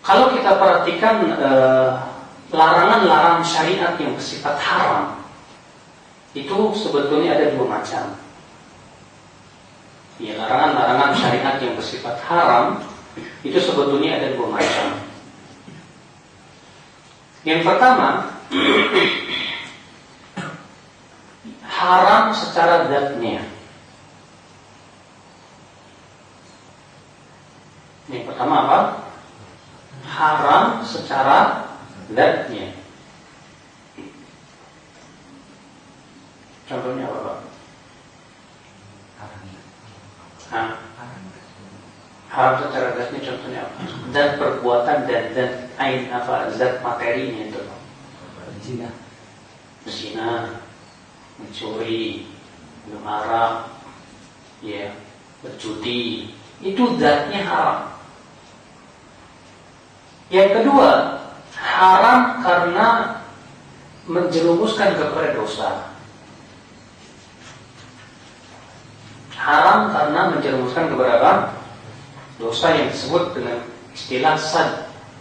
Kalau kita perhatikan larangan-larangan syariat yang bersifat haram, itu sebetulnya ada dua macam. Ya, larangan-larangan syariat yang bersifat haram itu sebetulnya ada dua macam. Yang pertama, haram secara zatnya. Yang pertama apa? Haram secara zatnya. Contohnya apa, Pak? Haram secara zatnya contohnya apa? Zat perbuatan dan zat ain apa? Zat materinya itu. Zina, mencuri, minum arak, ya, berjudi, itu zatnya haram. Yang kedua, haram karena menjerumuskan kepada dosa. Haram karena menjerumuskan kepada apa? Dosa yang disebut dengan istilah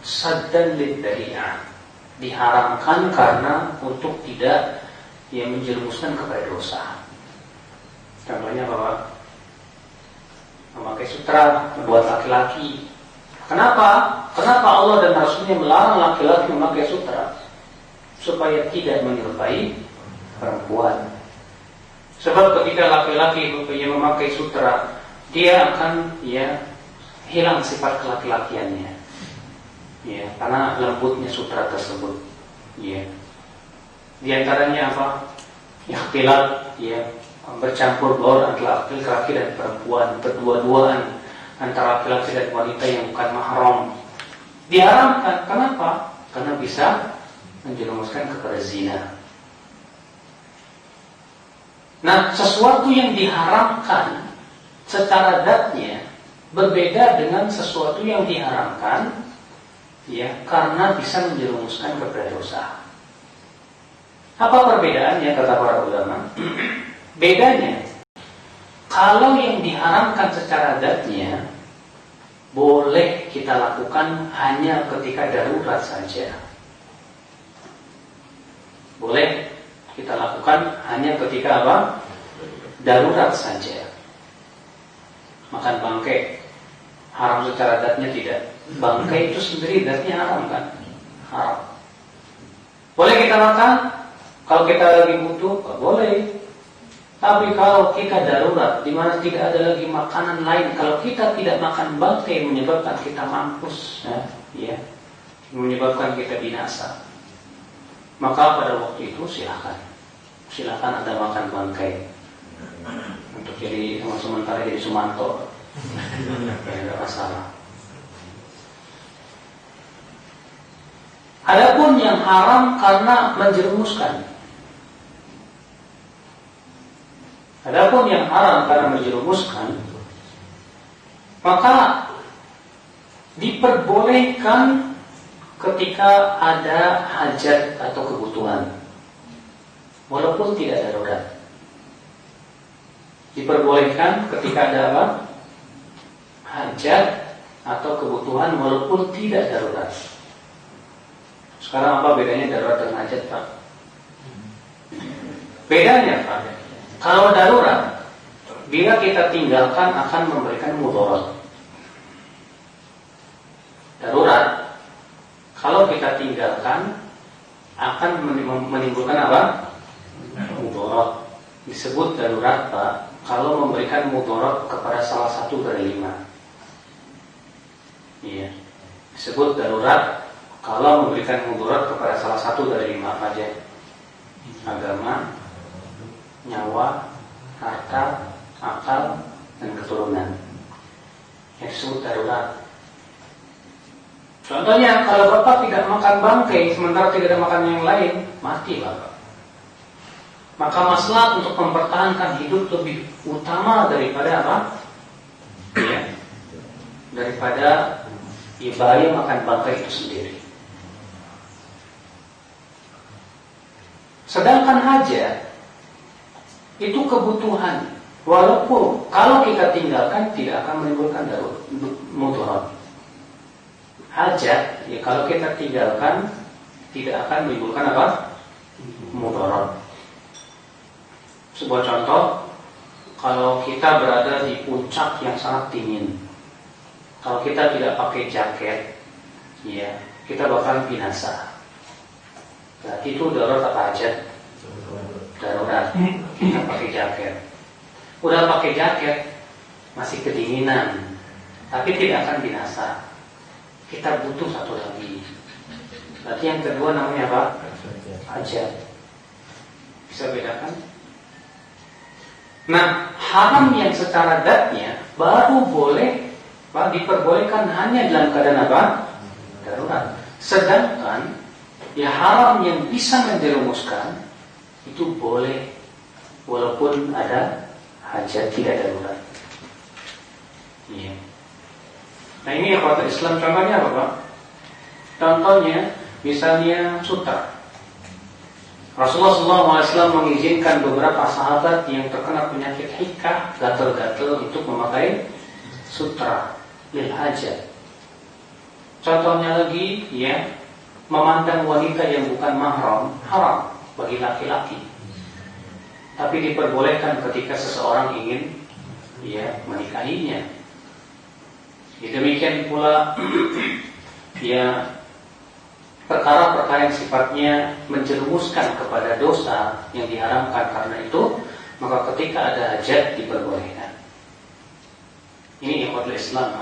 saddan lid-dari'ah. Diharamkan karena untuk tidak yang menjerumuskan kepada dosa. Contohnya bahwa memakai sutra buat laki-laki. Kenapa? Kenapa Allah dan Rasulnya melarang laki-laki memakai sutra? Supaya tidak menyerupai perempuan. Sebab ketika laki-laki yang memakai sutra, dia akan hilang sifat kelaki-lakiannya. Ya, karena lembutnya sutra tersebut. Ya. Di antaranya apa? Ikhtilat, bercampur baur antara laki-laki dan perempuan, berdua-duaan antara laki-laki dan wanita yang bukan mahram. Diharamkan. Kenapa? Karena bisa menjerumuskan kepada zina. Nah, sesuatu yang diharamkan secara zatnya berbeda dengan sesuatu yang diharamkan karena bisa menjerumuskan kepada dosa. Apa perbedaannya kata para ulama? Bedanya, kalau yang diharamkan secara zatnya boleh kita lakukan hanya ketika darurat saja. Boleh kita lakukan hanya ketika apa? Darurat saja. Makan bangkai haram secara zatnya tidak. Bangkai itu sendiri zatnya haram kan? Haram. Boleh kita makan? Kalau kita lagi butuh, boleh. Tapi kalau kita darurat, di mana tidak ada lagi makanan lain, kalau kita tidak makan bangkai menyebabkan kita mampus, menyebabkan kita binasa, maka pada waktu itu silakan Anda makan bangkai untuk jadi sementara jadi Sumanto, tidak masalah. Adapun yang haram karena menjerumuskan. Adapun yang haram karena menjerumuskan, maka diperbolehkan ketika ada hajat atau kebutuhan, walaupun tidak darurat. Diperbolehkan ketika ada apa? Hajat atau kebutuhan walaupun tidak darurat. Sekarang apa bedanya darurat dan hajat, Pak? Bedanya, Pak, kalau darurat, bila kita tinggalkan akan memberikan mudarat. Darurat, kalau kita tinggalkan akan menimbulkan apa? Mudarat. Disebut darurat, Pak, kalau memberikan mudarat kepada salah satu dari 5. Iya. Disebut darurat kalau memberikan mudarat kepada salah satu dari 5 apa aja? Agama, nyawa, harta, akal, dan keturunan. Yang disebut darurat. Contohnya, kalau Bapak tidak makan bangkai sementara tidak ada makan yang lain, mati Bapak. Maka masalah untuk mempertahankan hidup lebih utama daripada apa? Daripada bahaya makan bangkai itu sendiri. Sedangkan hajat itu kebutuhan, walaupun kalau kita tinggalkan tidak akan menimbulkan mudarat. hajat, ya kalau kita tinggalkan tidak akan menimbulkan apa? Mudarat. Sebuah contoh, kalau kita berada di puncak yang sangat dingin, kalau kita tidak pakai jaket, ya kita bakal binasa. Berarti itu darurat apa hajat? Darurat. Kita pakai jaket. Udah pakai jaket, masih kedinginan, tapi tidak akan binasa. Kita butuh satu lagi. Berarti yang kedua namanya apa? Hajat. Bisa bedakan? Nah, haram yang secara zatnya baru boleh diperbolehkan hanya dalam keadaan apa? Darurat. Sedangkan ya haram yang bisa menjerumuskan itu boleh walaupun ada hajat, tidak darurat. Iya. Nah ini akhwat Islam, contohnya apa Pak? Contohnya misalnya sutra. Rasulullah SAW mengizinkan beberapa sahabat yang terkena penyakit hikah, gatal-gatal, untuk memakai sutra lil hajat. Contohnya lagi, ya, memandang wanita yang bukan mahram haram bagi laki-laki, tapi diperbolehkan ketika seseorang ingin, ya, menikahinya. Ya, demikian pula, ya, perkara-perkara yang sifatnya menjerumuskan kepada dosa yang diharamkan karena itu, maka ketika ada hajat diperbolehkan. Ini ikhwatul Islam.